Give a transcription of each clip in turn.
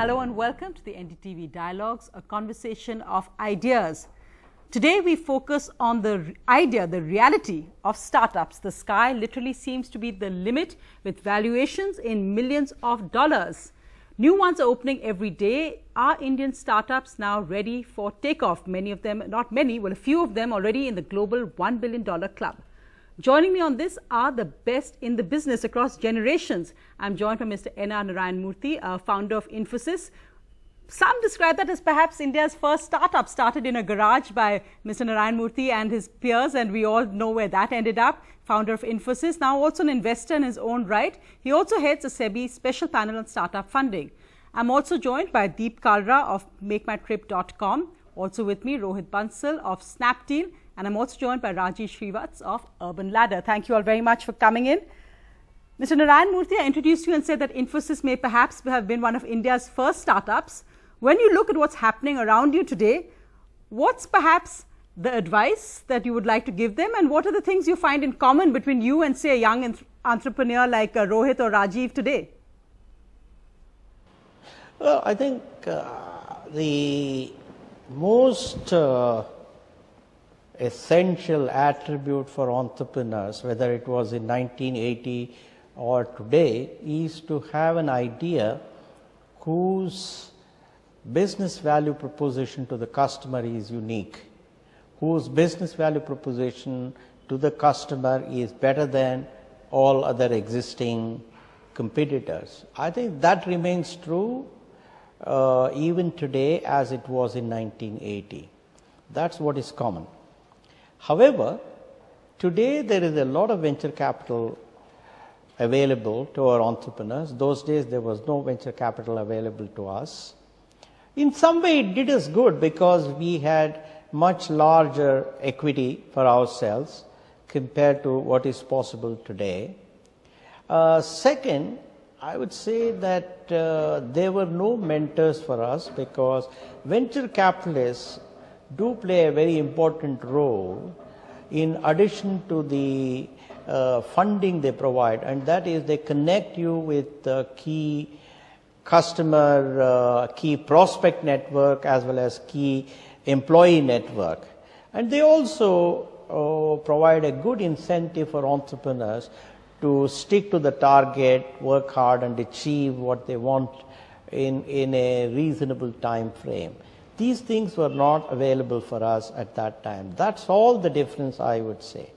Hello and welcome to the NDTV Dialogues, a conversation of ideas. Today we focus on the idea, the reality of startups. The sky literally seems to be the limit, with valuations in millions of dollars. New ones are opening every day. Are Indian startups now ready for takeoff? Many of them, not many, well, a few of them already in the global $1 billion club. Joining me on this are the best in the business across generations. I'm joined by Mr. N.R. Narayan Murthy, founder of Infosys. Some describe that as perhaps India's first startup, started in a garage by Mr. Narayan Murthy and his peers, and we all know where that ended up. Founder of Infosys, now also an investor in his own right. He also heads a SEBI special panel on startup funding. I'm also joined by Deep Kalra of MakeMyTrip.com. Also with me, Rohit Bansal of Snapdeal. And I'm also joined by Rajesh Srivatsa of Urban Ladder. Thank you all very much for coming in. Mr. Narayan Murthy, I introduced you and said that Infosys may perhaps have been one of India's first startups. When you look at what's happening around you today, what's perhaps the advice that you would like to give them? And what are the things you find in common between you and, say, a young entrepreneur like Rohit or Rajiv today? Well, I think the most essential attribute for entrepreneurs, whether it was in 1980 or today, is to have an idea whose business value proposition to the customer is unique, whose business value proposition to the customer is better than all other existing competitors. I think that remains true even today as it was in 1980. That's what is common. However, today there is a lot of venture capital available to our entrepreneurs. Those days there was no venture capital available to us. In some way it did us good because we had much larger equity for ourselves compared to what is possible today. Second, I would say that there were no mentors for us because venture capitalists do play a very important role in addition to the funding they provide, and that is they connect you with key customer, key prospect network as well as key employee network. And they also provide a good incentive for entrepreneurs to stick to the target, work hard and achieve what they want in a reasonable time frame. These things were not available for us at that time. That's all the difference, I would say.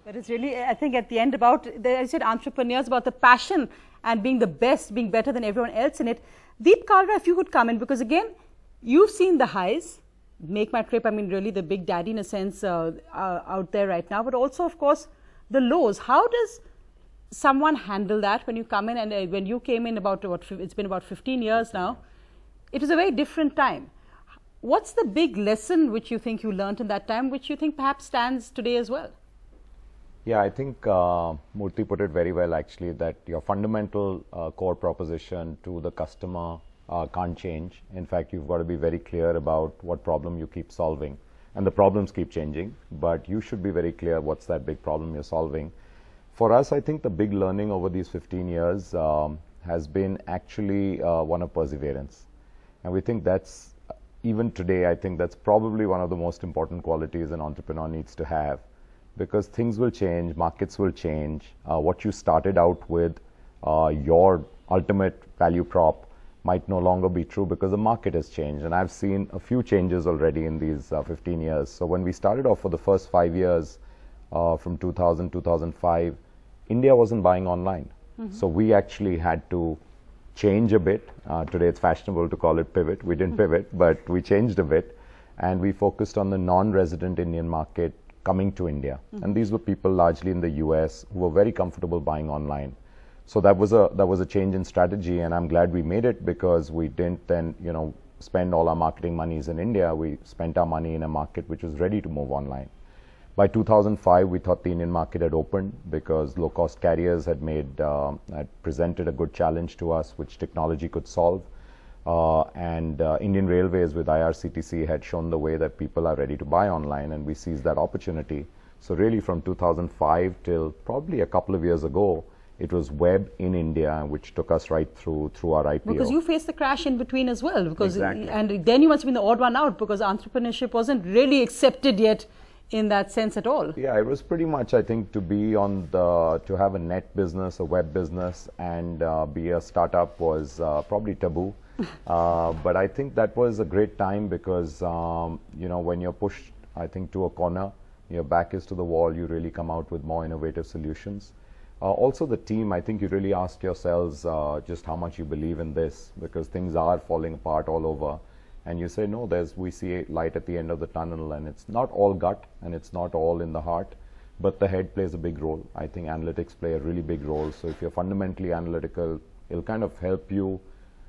That is really, I think, at the end about, I said entrepreneurs, about the passion and being the best, being better than everyone else in it. Deep Kalra, if you could come in, because again, you've seen the highs. Make My Trip, I mean, really the big daddy in a sense out there right now, but also, of course, the lows. How does someone handle that when you come in? And when you came in about, it's been about 15 years now, it was a very different time. What's the big lesson which you think you learned in that time, which you think perhaps stands today as well? Yeah, I think Murthy put it very well actually, that your fundamental core proposition to the customer can't change. In fact, you've got to be very clear about what problem you keep solving. And the problems keep changing, but you should be very clear what's that big problem you're solving. For us, I think the big learning over these 15 years has been actually one of perseverance. And we think that's, even today, I think that's probably one of the most important qualities an entrepreneur needs to have, because things will change, markets will change. What you started out with, your ultimate value prop, might no longer be true because the market has changed. And I've seen a few changes already in these 15 years. So when we started off for the first 5 years, from 2000, 2005, India wasn't buying online. So we actually had to change a bit. Today it's fashionable to call it pivot. We didn't pivot, but we changed a bit. And we focused on the non-resident Indian market coming to India. And these were people largely in the US who were very comfortable buying online. So that was a change in strategy, and I'm glad we made it, because we didn't then, spend all our marketing monies in India. We spent our money in a market which was ready to move online. By 2005, we thought the Indian market had opened because low-cost carriers had presented a good challenge to us, which technology could solve. And Indian Railways with IRCTC had shown the way that people are ready to buy online, and we seized that opportunity. So really from 2005 till probably a couple of years ago, It was web in India, which took us right through our IPO. Because you faced the crash in between as well. Because exactly. And then you must have been the odd one out, because entrepreneurship wasn't really accepted yet in that sense at all. Yeah, it was pretty much, I think, to have a net business, a web business, and be a startup was probably taboo. But I think that was a great time because, when you're pushed, I think, to a corner, your back is to the wall, you really come out with more innovative solutions. Also the team, I think you really ask yourselves just how much you believe in this, because things are falling apart all over. And you say, no, we see a light at the end of the tunnel, and it's not all gut and it's not all in the heart, but the head plays a big role. I think analytics play a really big role. So if you're fundamentally analytical, it'll kind of help you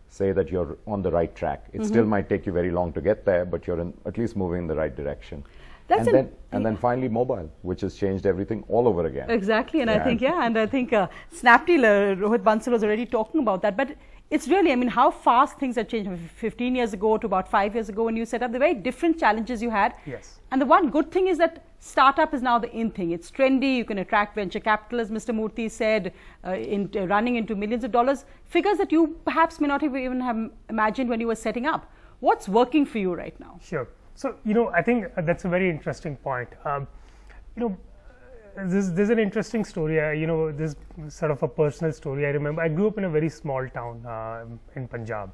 say that you're on the right track. It still might take you very long to get there, but you're at least moving in the right direction. And then finally mobile, which has changed everything all over again. Exactly, and I think, Snapdeal, Rohit Bansal was already talking about that, but it's really, I mean, how fast things have changed from 15 years ago to about 5 years ago when you set up, the very different challenges you had. Yes. And the one good thing is that startup is now the in thing. It's trendy, you can attract venture capital, as Mr. Murthy said, running into millions of dollars, figures that you perhaps may not even have imagined when you were setting up. What's working for you right now? Sure. So, I think that's a very interesting point. There's an interesting story, this is sort of a personal story. I remember I grew up in a very small town in Punjab.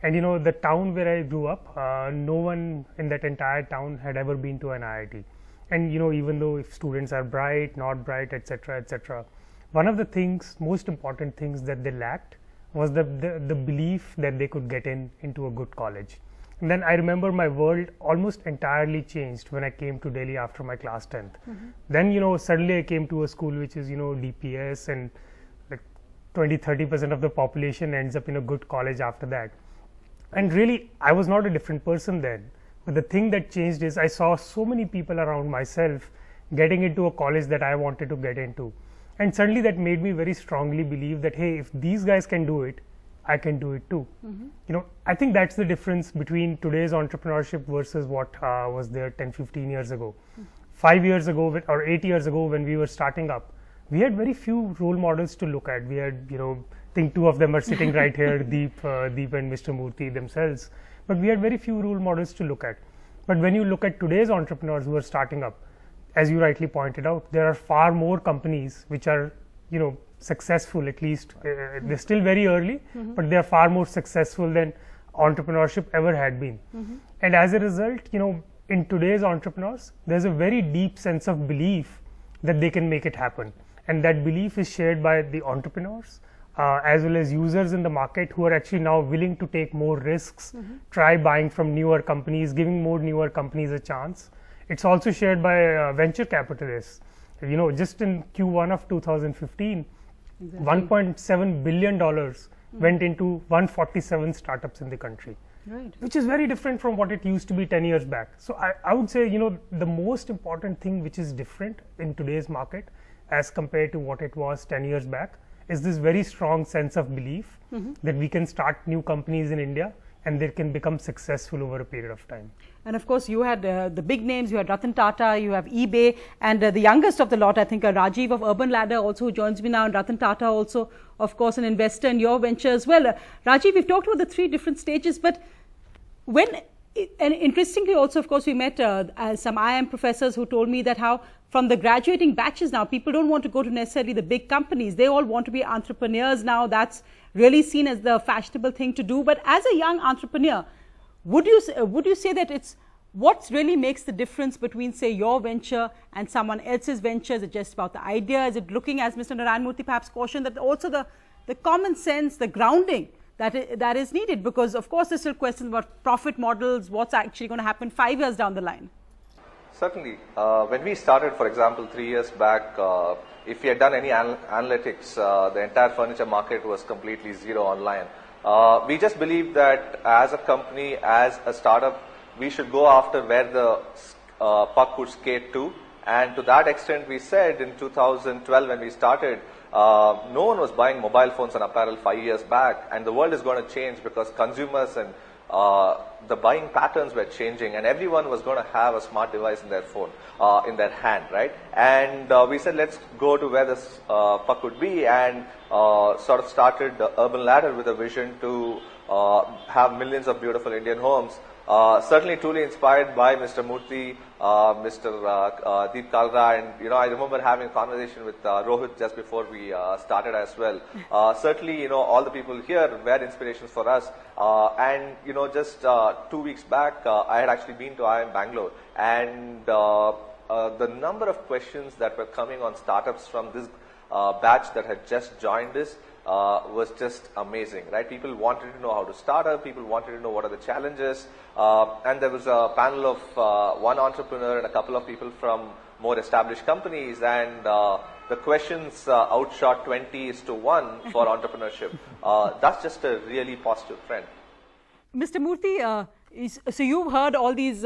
And, the town where I grew up, no one in that entire town had ever been to an IIT. And, even though if students are bright, not bright, etc., one of the most important things that they lacked was the belief that they could get into a good college. And then I remember my world almost entirely changed when I came to Delhi after my class 10th. Then, suddenly I came to a school which is, DPS, and like 20-30% of the population ends up in a good college after that. And really, I was not a different person then. But the thing that changed is I saw so many people around myself getting into a college that I wanted to get into. And suddenly that made me very strongly believe that, hey, if these guys can do it, I can do it too. I think that's the difference between today's entrepreneurship versus what was there 10-15 years ago. 5 years ago or 8 years ago when we were starting up, we had very few role models to look at. We had, I think two of them are sitting right here, Deep and Mr. Murthy themselves. But we had very few role models to look at. But when you look at today's entrepreneurs who are starting up, as you rightly pointed out, there are far more companies which are, successful, at least they're still very early, but they're far more successful than entrepreneurship ever had been. And as a result, in today's entrepreneurs, there's a very deep sense of belief that they can make it happen. And that belief is shared by the entrepreneurs as well as users in the market who are actually now willing to take more risks, try buying from newer companies, giving more newer companies a chance. It's also shared by venture capitalists. Just in Q1 of 2015, $1.7 billion went into 147 startups in the country, which is very different from what it used to be 10 years back. So I would say, the most important thing which is different in today's market as compared to what it was 10 years back is this very strong sense of belief that we can start new companies in India and they can become successful over a period of time. And of course, you had the big names, you had Ratan Tata, you have eBay, and the youngest of the lot, I think, Rajiv of Urban Ladder also, who joins me now, and Ratan Tata also, of course, an investor in your venture as well. Rajiv, we've talked about the 3 different stages, but and interestingly also, of course, we met some IIM professors who told me that how from the graduating batches now, people don't want to go to necessarily the big companies. They all want to be entrepreneurs now. That's really seen as the fashionable thing to do. But as a young entrepreneur, would you say that it's what really makes the difference between, say, your venture and someone else's venture? Is it just about the idea? Is it looking, as Mr. Narayan Murthy perhaps cautioned, that also the common sense, the grounding that is needed? Because, of course, there's still questions about profit models, what's actually going to happen 5 years down the line. Certainly. When we started, for example, 3 years back, if we had done any analytics, the entire furniture market was completely zero online. We just believed that as a company, as a startup, we should go after where the puck could skate to. And to that extent, we said in 2012 when we started, no one was buying mobile phones and apparel 5 years back, and the world is going to change because consumers and the buying patterns were changing, and everyone was going to have a smart device in their phone, in their hand, right? And we said, let's go to where this puck would be, and sort of started the Urban Ladder with a vision to have millions of beautiful Indian homes. Certainly truly inspired by Mr. Murthy, Mr. Deep Kalra, and I remember having a conversation with Rohit just before we started as well. Certainly, all the people here were inspirations for us. And just 2 weeks back, I had actually been to IIM Bangalore, and the number of questions that were coming on startups from this batch that had just joined us was just amazing, right? People wanted to know how to start up, people wanted to know what are the challenges, and there was a panel of one entrepreneur and a couple of people from more established companies, and the questions outshot 20:1 for entrepreneurship. That's just a really positive trend. Mr. Murthy, so you've heard all these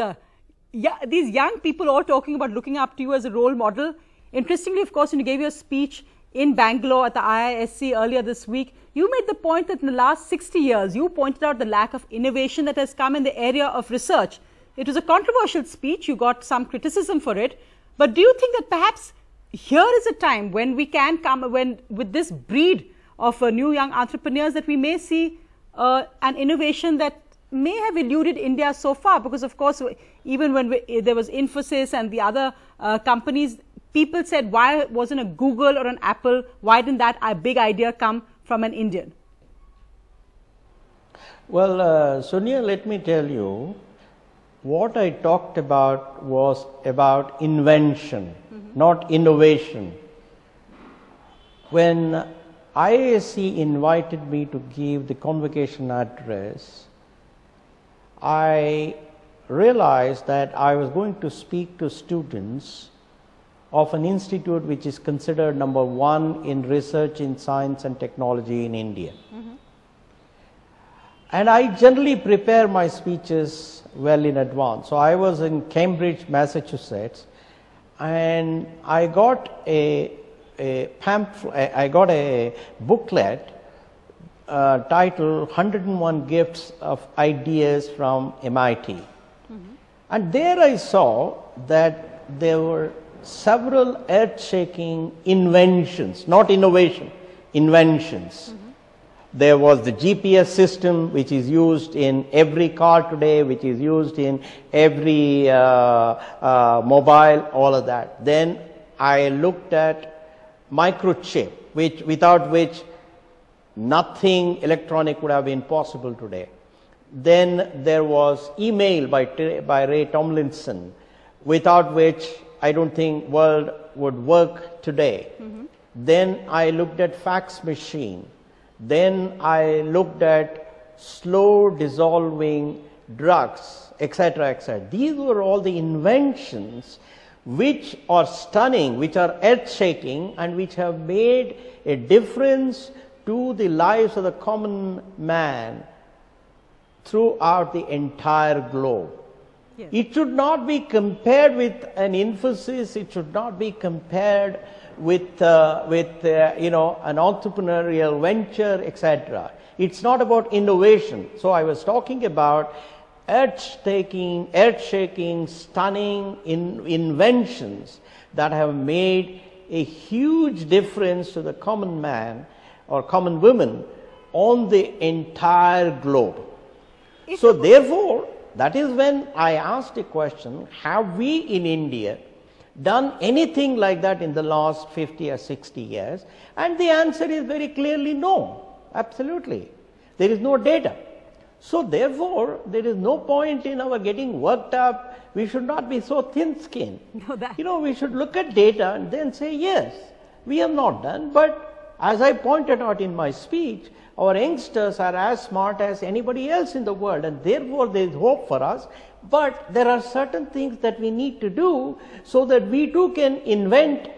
young people all talking about looking up to you as a role model. Interestingly, of course, when you gave your speech in Bangalore at the IISc earlier this week, you made the point that in the last 60 years, you pointed out the lack of innovation that has come in the area of research. It was a controversial speech, you got some criticism for it, but do you think that perhaps here is a time when we can come, with this breed of new young entrepreneurs, that we may see an innovation that may have eluded India so far? Because of course, even when there was Infosys and the other companies, people said, why wasn't a Google or an Apple, why didn't that big idea come from an Indian? Well, Sonia, let me tell you, what I talked about was about invention, not innovation. When IISc invited me to give the convocation address, I realized that I was going to speak to students of an institute which is considered #1 in research in science and technology in India. And I generally prepare my speeches well in advance. So I was in Cambridge, Massachusetts, and I got a booklet titled 101 Gifts of Ideas from MIT. And there I saw that there were several earth-shaking inventions, not innovation, inventions. There was the GPS system, which is used in every car today, which is used in every mobile, all of that. Then I looked at microchip, without which nothing electronic would have been possible today. Then there was email by Ray Tomlinson, without which I don't think world would work today. Then I looked at fax machine. Then I looked at slow dissolving drugs, etc., etc. These were all the inventions which are stunning, which are earth-shaking, and which have made a difference to the lives of the common man throughout the entire globe. Yes. It should not be compared with an Infosys. It should not be compared with an entrepreneurial venture, etc. It's not about innovation. So I was talking about earth-shaking, stunning inventions that have made a huge difference to the common man or common woman on the entire globe. So therefore, that is when I asked the question, have we in India done anything like that in the last 50 or 60 years? And the answer is very clearly no, absolutely. There is no data. So therefore, there is no point in our getting worked up. We should not be so thin-skinned. We should look at data and then say, yes, we have not done. But as I pointed out in my speech, our youngsters are as smart as anybody else in the world, and therefore there is hope for us. But there are certain things that we need to do so that we too can invent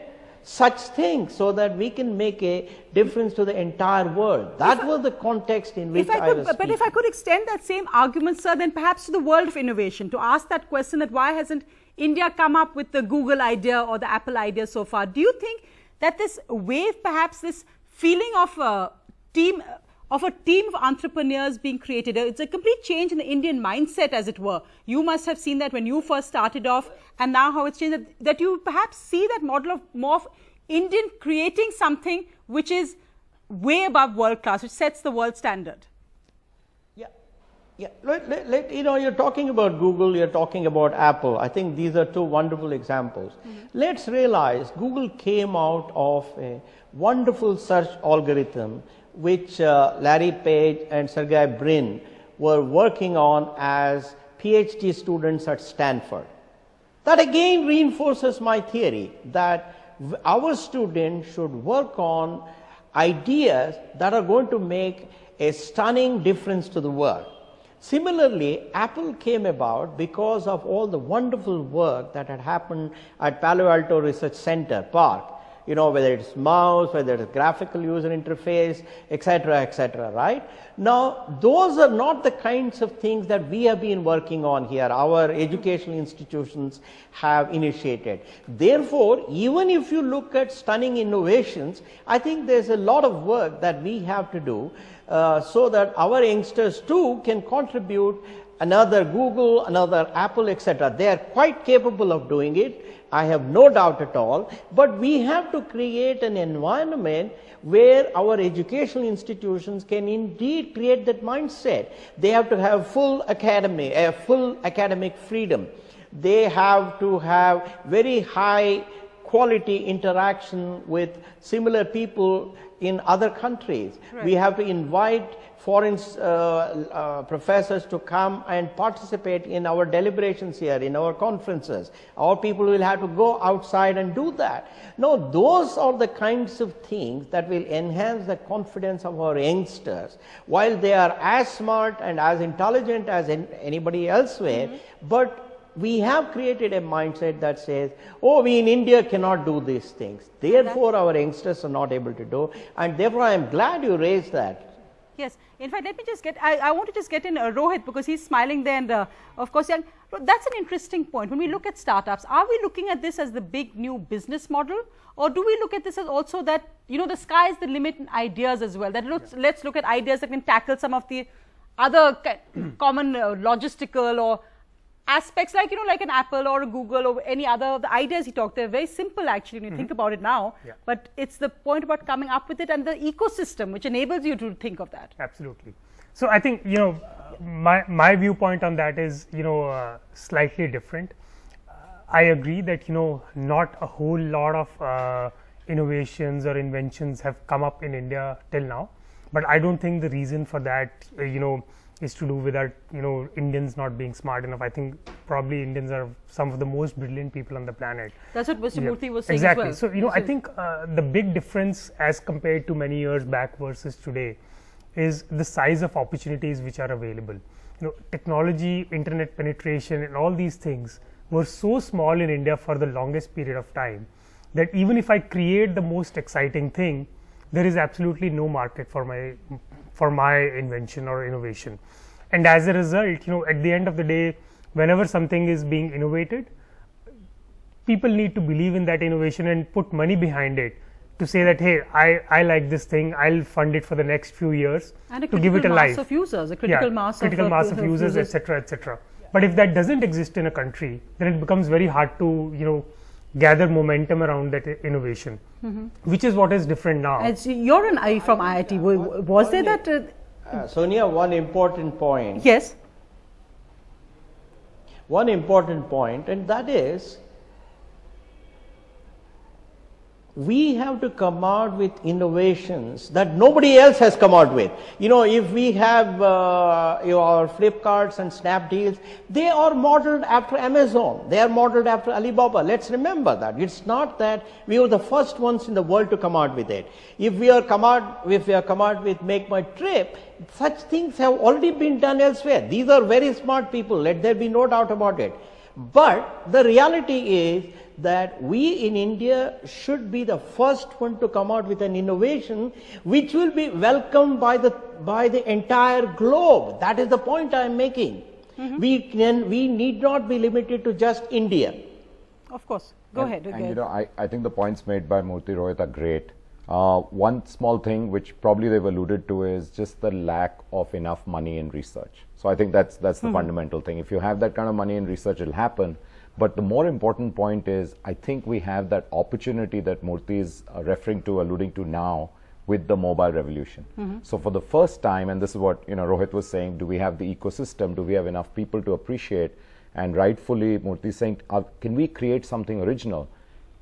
such things, so that we can make a difference to the entire world. That was the context in which I was speaking. But if I could extend that same argument, sir, then perhaps to the world of innovation, to ask that question, that why hasn't India come up with the Google idea or the Apple idea so far? Do you think that this wave, perhaps this feeling of of a team of entrepreneurs being created. It's a complete change in the Indian mindset, as it were. You must have seen that when you first started off, and now how it's changed, that you perhaps see that model of more of Indian creating something which is way above world class, which sets the world standard. Yeah, you're talking about Google, you're talking about Apple. I think these are two wonderful examples. Let's realize Google came out of a wonderful search algorithm which Larry Page and Sergey Brin were working on as PhD students at Stanford. That again reinforces my theory that our students should work on ideas that are going to make a stunning difference to the world. Similarly, Apple came about because of all the wonderful work that had happened at Palo Alto Research Center, Park. You know, whether it's mouse, whether it's graphical user interface, etc., right? Now, those are not the kinds of things that we have been working on here, our educational institutions have initiated. Therefore, even if you look at stunning innovations, I think there's a lot of work that we have to do so that our youngsters too can contribute. Another Google, another Apple, etc. They are quite capable of doing it. I have no doubt at all, but we have to create an environment where our educational institutions can indeed create that mindset. They have to have full academic freedom. They have to have very high quality interaction with similar people in other countries. Right. We have to invite foreign professors to come and participate in our deliberations here, in our conferences. Our people will have to go outside and do that. No, those are the kinds of things that will enhance the confidence of our youngsters. While they are as smart and as intelligent as anybody elsewhere, but we have created a mindset that says, oh, we in India cannot do these things. Therefore, our youngsters are not able to do. And therefore, I am glad you raised that. Yes. In fact, let me just get, I want to just get in Rohit, because he's smiling there, and of course, that's an interesting point. When we look at startups, are we looking at this as the big new business model, or do we look at this as also that, you know, the sky is the limit in ideas as well, that let's look at ideas that can tackle some of the other common logistical or aspects, like, you know, like an Apple or a Google or any other, the ideas he talked, they're very simple actually when you think about it now, but it's the point about coming up with it and the ecosystem which enables you to think of that. Absolutely. So I think, you know, my viewpoint on that is, you know, slightly different. I agree that, you know, not a whole lot of innovations or inventions have come up in India till now, but I don't think the reason for that, you know, is to do with our, you know, Indians not being smart enough. I think probably Indians are some of the most brilliant people on the planet. That's what Mr. Murthy was saying exactly. as well. So, you know, I think the big difference as compared to many years back versus today is the size of opportunities which are available. You know, technology, internet penetration and all these things were so small in India for the longest period of time that even if I create the most exciting thing, there is absolutely no market for my invention or innovation. And as a result, you know, at the end of the day, whenever something is being innovated, people need to believe in that innovation and put money behind it to say that, hey, I like this thing, I'll fund it for the next few years and to give it a life. Of users, a critical mass of users, etc., etc. But if that doesn't exist in a country, then it becomes very hard to, you know, gather momentum around that innovation, which is what is different now. You're from IIT. Was there that? Sonia, one important point. Yes. One important point, and that is, we have to come out with innovations that nobody else has come out with. You know, if we have our Flipkarts and Snapdeals, they are modeled after Amazon. They are modeled after Alibaba. Let's remember that. It's not that we were the first ones in the world to come out with it. If we are come out with Make My Trip, such things have already been done elsewhere. These are very smart people. Let there be no doubt about it. But the reality is that we in India should be the first one to come out with an innovation which will be welcomed by the entire globe. That is the point I am making. We need not be limited to just India. Of course. Go ahead. And you know, I think the points made by Murthy, Rohit are great. One small thing which probably they've alluded to is just the lack of enough money in research. So I think that's the fundamental thing. If you have that kind of money in research, it'll happen. But the more important point is, I think we have that opportunity that Murthy is referring to, alluding to now, with the mobile revolution. So for the first time, and this is what Rohit was saying, do we have the ecosystem? Do we have enough people to appreciate? And rightfully, Murthy is saying, can we create something original?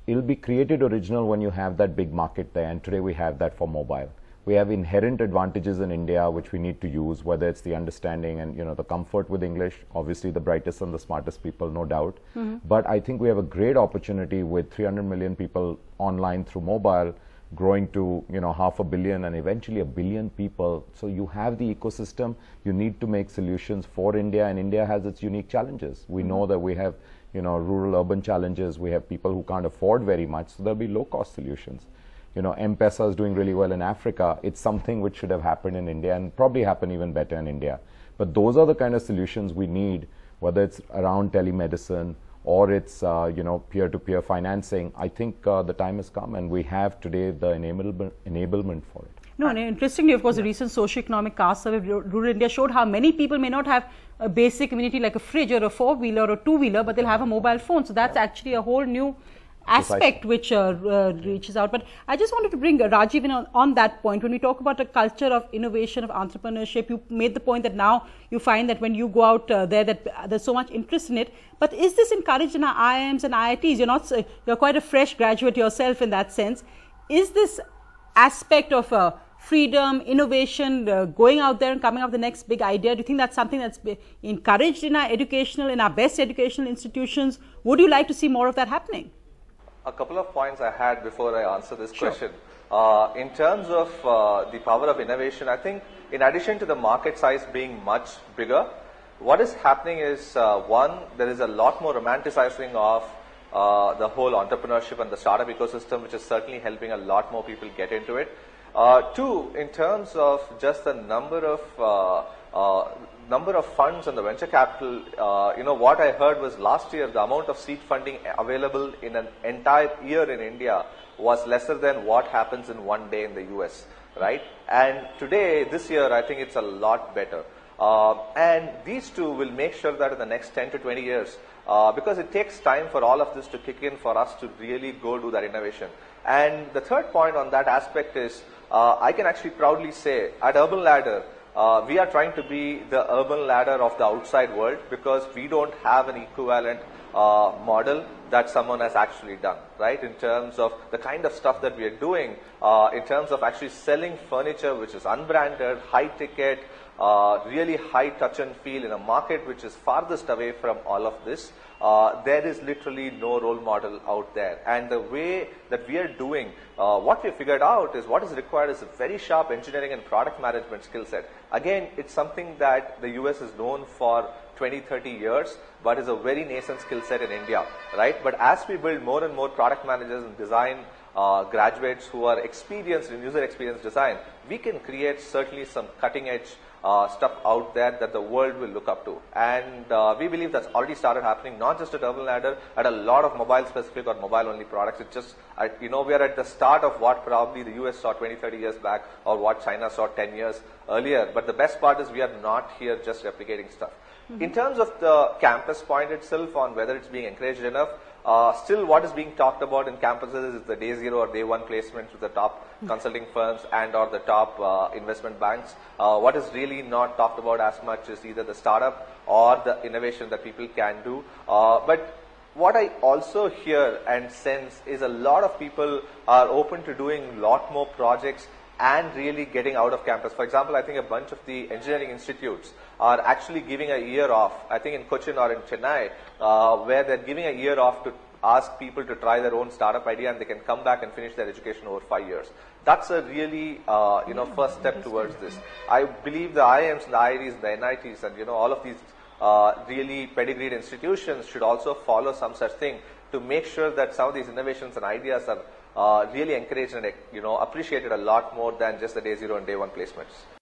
It'll be created original when you have that big market there, and today we have that for mobile. We have inherent advantages in India which we need to use, whether it's the understanding and the comfort with English, obviously the brightest and the smartest people, no doubt. But I think we have a great opportunity with 300 million people online through mobile, growing to 500 million and eventually 1 billion people. So you have the ecosystem. You need to make solutions for India, and India has its unique challenges. We know that we have rural urban challenges. We have people who can't afford very much, so there'll be low cost solutions. M-Pesa is doing really well in Africa. It's something which should have happened in India and probably happen even better in India. But those are the kind of solutions we need, whether it's around telemedicine or it's peer-to-peer financing. I think the time has come, and we have today the enablement for it. No, and interestingly, of course, the recent socio-economic caste survey of rural India showed how many people may not have a basic amenity like a fridge or a four-wheeler or a two-wheeler, but they'll have a mobile phone. So that's actually a whole new aspect which reaches out. But I just wanted to bring Rajiv in on that point. When we talk about a culture of innovation, of entrepreneurship, you made the point that now you find that when you go out there, that there's so much interest in it. But is this encouraged in our IIMs and IITs? You're quite a fresh graduate yourself in that sense. Is this aspect of freedom, innovation, going out there and coming up with the next big idea, do you think that's something that's encouraged in our best educational institutions? Would you like to see more of that happening? A couple of points I had before I answer this question. In terms of the power of innovation, I think in addition to the market size being much bigger, what is happening is, one, there is a lot more romanticizing of the whole entrepreneurship and the startup ecosystem, which is certainly helping a lot more people get into it. Two, in terms of just the number of funds and the venture capital, what I heard was last year the amount of seed funding available in an entire year in India was lesser than what happens in one day in the US, right? And today, this year, I think it's a lot better. And these two will make sure that in the next 10 to 20 years, because it takes time for all of this to kick in for us to really go do that innovation. And the third point on that aspect is, I can actually proudly say at Urban Ladder, we are trying to be the urban ladder of the outside world, because we don't have an equivalent model that someone has actually done, right? In terms of the kind of stuff that we are doing, in terms of actually selling furniture which is unbranded, high ticket, really high touch and feel in a market which is farthest away from all of this. There is literally no role model out there. And the way that we are doing, what we figured out is what is required is a very sharp engineering and product management skill set. Again, it's something that the US is known for 20, 30 years, but is a very nascent skill set in India, right? But as we build more and more product managers and design graduates who are experienced in user experience design, we can create certainly some cutting edge stuff out there that the world will look up to. And we believe that's already started happening, not just at Urban Ladder, at a lot of mobile specific or mobile only products. It's just, we are at the start of what probably the US saw 20, 30 years back, or what China saw 10 years earlier. But the best part is we are not here just replicating stuff. In terms of the campus point itself, on whether it's being encouraged enough, still what is being talked about in campuses is the day zero or day one placements with the top consulting firms and or the top investment banks. What is really not talked about as much is either the startup or the innovation that people can do. But what I also hear and sense is a lot of people are open to doing a lot more projects and really getting out of campus. For example, I think a bunch of the engineering institutes are actually giving a year off, I think in Cochin or in Chennai, where they're giving a year off to ask people to try their own startup idea, and they can come back and finish their education over 5 years. That's a really, first step towards this. I believe the IIMs and the IITs and the NITs and, all of these really pedigreed institutions should also follow some such thing to make sure that some of these innovations and ideas are really encouraged and appreciated a lot more than just the day zero and day one placements.